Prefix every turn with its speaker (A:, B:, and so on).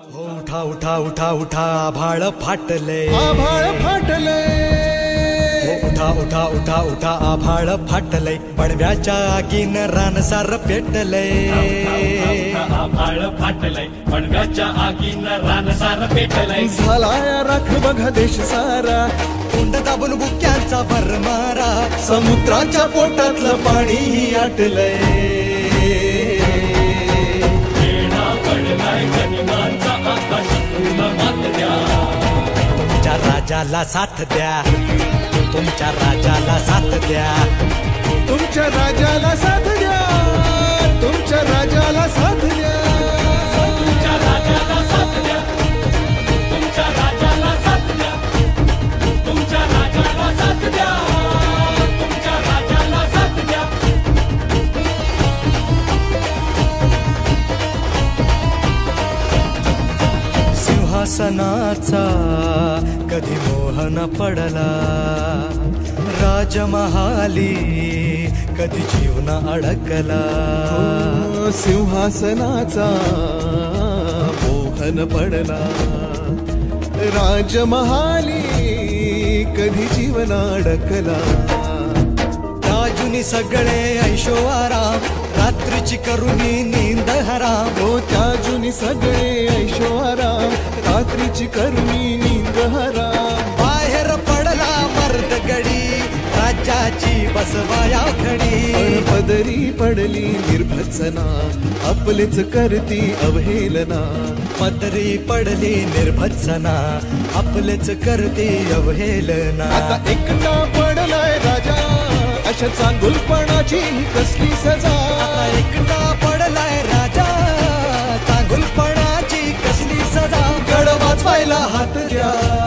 A: हो उठा उठा उठा उठा आभाळ फाटले हो उठा उठा उठा उठा आभाळ फाटले पडव्याच्या आगीन रानसार पेटले
B: आभाळ फाटले पडव्याच्या आगीन रानसार पेटले
C: झालाय राख बघा देश सारा
A: कुंड दाबून बुक्यांचा भरमारा
C: समुद्राच्या पोटातलं पाणी आटलंय
A: तुमच्या राजाला साथ द्या तुमच्या राजाला साथ द्या
C: तुमच्या राजाला साथ द्या तुमच्या राजाला साथ द्या
B: तुमच्या राजाला साथ द्या तुमच्या राजाला साथ द्या तुमच्या राजाला साथ द्या तुमच्या राजाला साथ द्या
A: सिंहासनाचा कधी मोह न पडला राजमहाली कधी जीवन अडकला
C: सिंहासनाचा मोहन पडला राजमहाली कधी जीवन अडकला
A: राजुनी सगळे ऐशो आराम रात्रीची करुणी नींद हराम
C: हो त्याजुनी सगळे ऐशो आराम रात्रीची करुणी नींद हराम
A: बाहेर पडला मर्द गडी राज्याची बसवाया खडी
C: पदरी पडली निर्भत्सना आपलेच करती अवहेलना
A: पदरी पडली निर्भत्सना आपलेच करते अवहेलना
C: आता एकटा पडलाय राजा अशा चांगुलपणाची कसली सजा
A: आता एकटा पडलाय राजा चांगुलपणाची कसली सजा
C: गड वाचवायला हात द्या